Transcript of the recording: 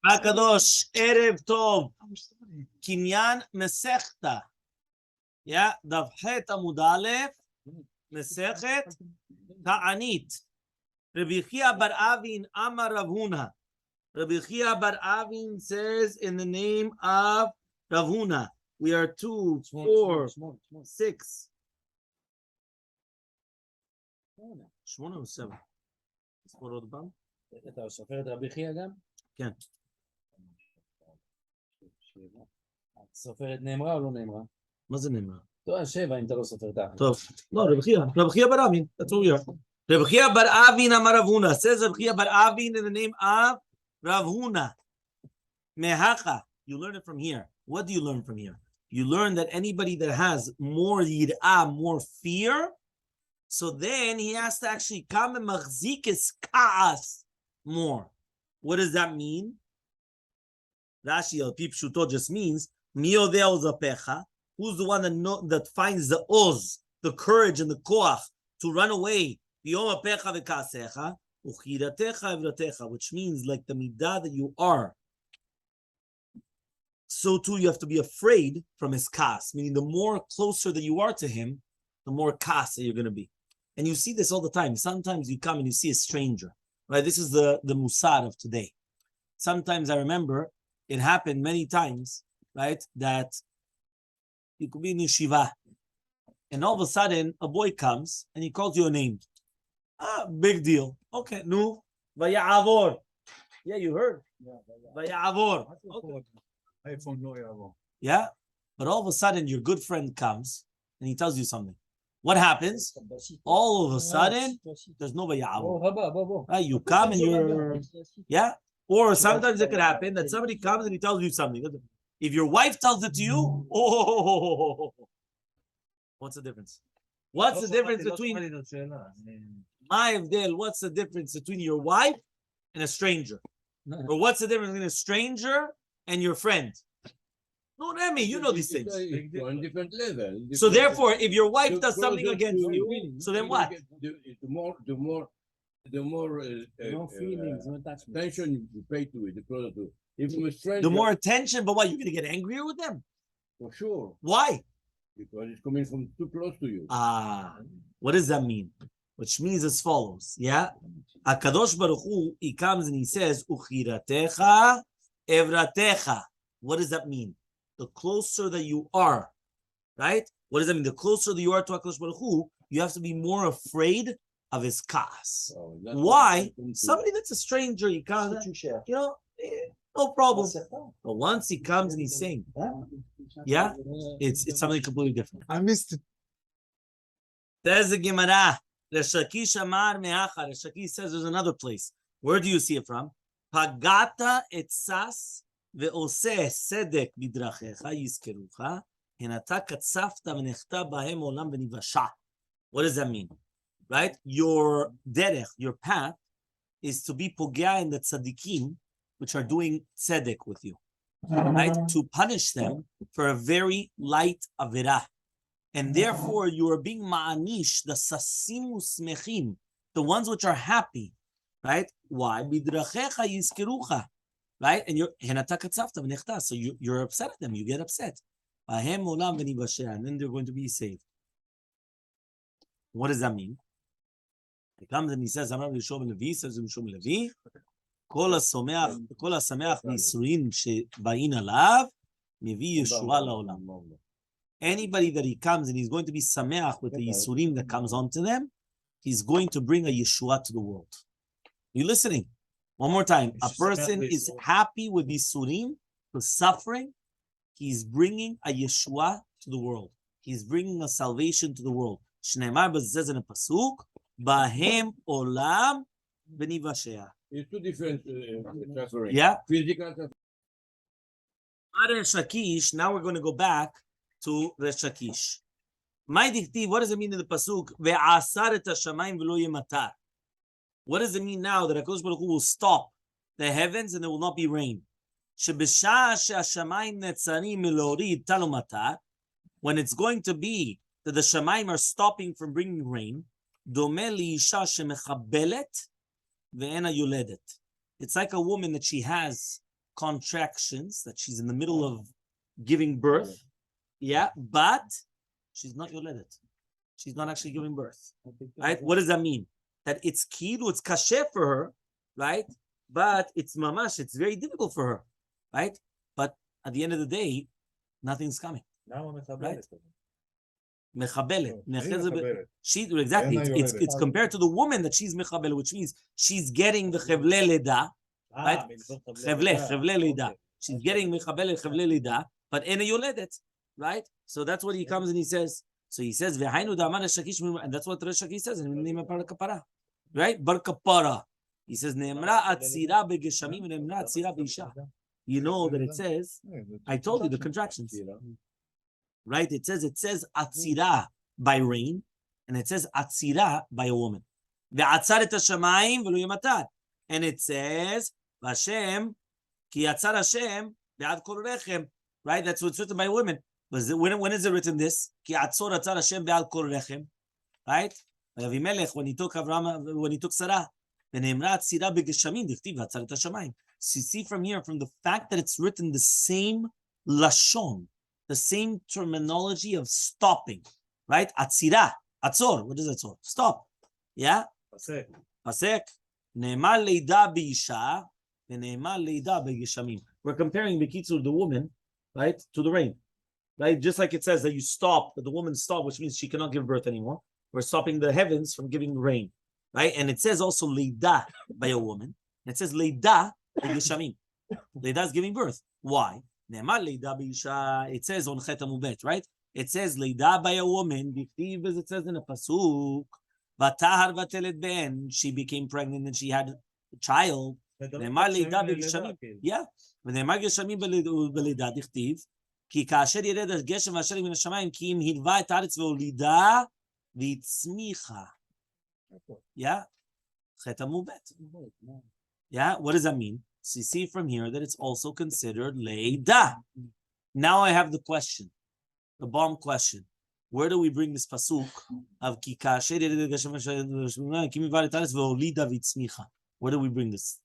Akadosh, Erev Tov, KInyan Masechta. Yeah, Daf Het Amud Aleph, Masechet, Taanit. Rabbi Chia bar Avin Amar Rav Huna. Rabbi Chia bar Avin says in the name of Rav Huna. We are 2, 4, 6. 8 או 7? תספור עוד פעם. אתה סופר את רבי חייא גם? כן. סופר את נאמרה או לא נאמרה? מה זה נאמרה? טוב, 7 אם אתה לא סופר את האחר. טוב. לא, רבי חייא בר אבין. That's what we are. Rabbi Chia bar Avin Amar Rav Huna. Says Rabbi Chia bar Avin in the name of Rav Huna. Mehacha. You learn it from here. What do you learn from here? You learn that anybody that has more yir'ah, more fear, so then he has to actually come and machzik his ka'as more. What does that mean? Rashi al pi pshuto just means mi yodeh ozapecha. Who's the one that finds the oz, the courage and the koach to run away? Biyom apecha v'ka'asecha u'chiratecha evratecha, which means like the midah that you are, so too you have to be afraid from his kas. Meaning the more closer that you are to him, the more kas that you're going to be. And you see this all the time. Sometimes you come and you see a stranger, right? This is the musar of today. Sometimes I remember it happened many times, right? That you could be in yeshiva, and all of a sudden a boy comes and he calls you a name. Big deal. Okay, no, vayavor. Yeah, you heard. Vayavor. Yeah, but all of a sudden your good friend comes and he tells you something. What happens? All of a sudden, there's no vayavor. Right? You come and you're, yeah. Or sometimes it could happen that somebody comes and he tells you something. If your wife tells it to you, what's the difference? What's the difference between what's the difference between your wife and a stranger? Or what's the difference between a stranger and your friend? No, Remy, you know these things. On different level. So therefore, if your wife does something against you, so then what? The more feelings, no attachment. attention you pay to it, the closer to it. If you're a stranger, The more attention, but what? You're going to get angrier with them? for sure, Why? because it's coming from too close to you. What does that mean? Which means as follows, yeah? HaKadosh Baruch Hu, he comes and he says, Uchiratecha evratecha. What does that mean? The closer that you are, right? What does that mean? The closer that you are to HaKadosh Baruch Hu, you have to be more afraid of his kas. Why? Somebody that's a stranger, you can't, no problem. But once he comes and he's saying, yeah, it's something completely different. I missed it. There's the Gemara. Resh Lakish Amar Me'acha. Resh Lakish says there's another place. Where do you see it from? Pagata etzas ve'oseh sedek bidrachecha yizkerucha henata katzafta v'nechta bahem olam v'nivasha. What does that mean? Right? Your derech, your path, is to be pogea in the tzaddikim, which are doing tzedek with you. Right? To punish them for a very light avirah. And therefore, you are being ma'anish, the sasimu smechim, the ones which are happy, right? Why? Bidrachecha yizkerucha, right? And you're so you're upset at them. You get upset. And then they're going to be saved. What does that mean? He comes and he says, "Amar Yishom Levi," says Yishom Levi, "Kol hasameach b'yisurim shebain alav, mevi Yeshua la'olam." Anybody that he comes and he's going to be sameach with the yisurim that comes onto them, he's going to bring a Yeshua to the world. You listening? One more time. A person is happy with yisurim, with suffering. He's bringing a Yeshua to the world. He's bringing a salvation to the world. Shneimar, but it says in a pasuk, Bahem olam v'nivashea. It's two different suffering. Yeah. Physical suffering. Now we're going to go back to Resh Lakish. What does it mean in the pasuk? Ve'asar et hashamayim v'lo yematar. What does it mean now that HaKadosh Baruch Hu will stop the heavens and there will not be rain? Shebesha she'hashamayim netzarim melorid talo matar. When it's going to be that the shamayim are stopping from bringing rain, דומה לאישה שמחבלת ואינה יולדת. It's like a woman that she has contractions, that she's in the middle of giving birth. Yeah, but she's not yoledet. She's not actually giving birth. Right? What does that mean? That it's kilu, it's kasher for her, right? But it's mamash, it's very difficult for her, right? But at the end of the day, nothing's coming. Right? Mechabelet. She exactly. It's compared to the woman that she's mechabelet, which means she's getting the chevle leda, right? Chevle leda. She's getting mechabelet chevle leda, but ena yoledet, right? So that's what he comes and he says. So he says v'hainu da'amar shakish, and that's what Rosh Hashanah says in Nima Bar Kapara, right? Bar Kapara. He says ne'emra atzira begeshamim and ne'emra atzira beisha. You know that it says. I told you the contractions. Right? It says atzira by rain, and it says atzira by a woman. Ve'atzar et hashamayim v'lo yamatar. And it says Hashem ki atzar Hashem ve'ad kol rechem. Right? That's what's written by women. But when is it written this? Ki atzor atzar Hashem ve'ad kol rechem. Right? Elmaleh when he took Sarah, v'ne'emra atzira begeshamim dichtiv atzar et hashamayim. So you see from here, from the fact that it's written the same lashon, the same terminology of stopping, right? Atzira, atzor. What is atzor? Stop. Yeah? Pasek. Ne'emar leida b'isha, ve'ne'emar leida b'geshamim. We're comparing Bekitzur, the woman, right, to the rain. Right? Just like it says that you stop, that the woman stopped, which means she cannot give birth anymore. We're stopping the heavens from giving rain. Right? And it says also leida by a woman. And it says leida b'geshamim. Leida is giving birth. Why? It says on Chet Amubet, right? It says Leida by a woman, as it says in a pasuk, Vatahar vatelet ben, she became pregnant and she had a child. Yeah, ונאמר גשמים בלידה דכתיב, כי כאשר ירד הגשם ואשר מן השמיים, כי אם הלווה את הארץ והולידה והצמיחה. Yeah? Chet Amubet. Yeah? What does that mean? So you see from here that it's also considered leida. Now I have the question, the bomb question. Where do we bring this pasuk of ki kasher yered gashem kimi varet aretz ve'olida v'tzmicha? Where do we bring this?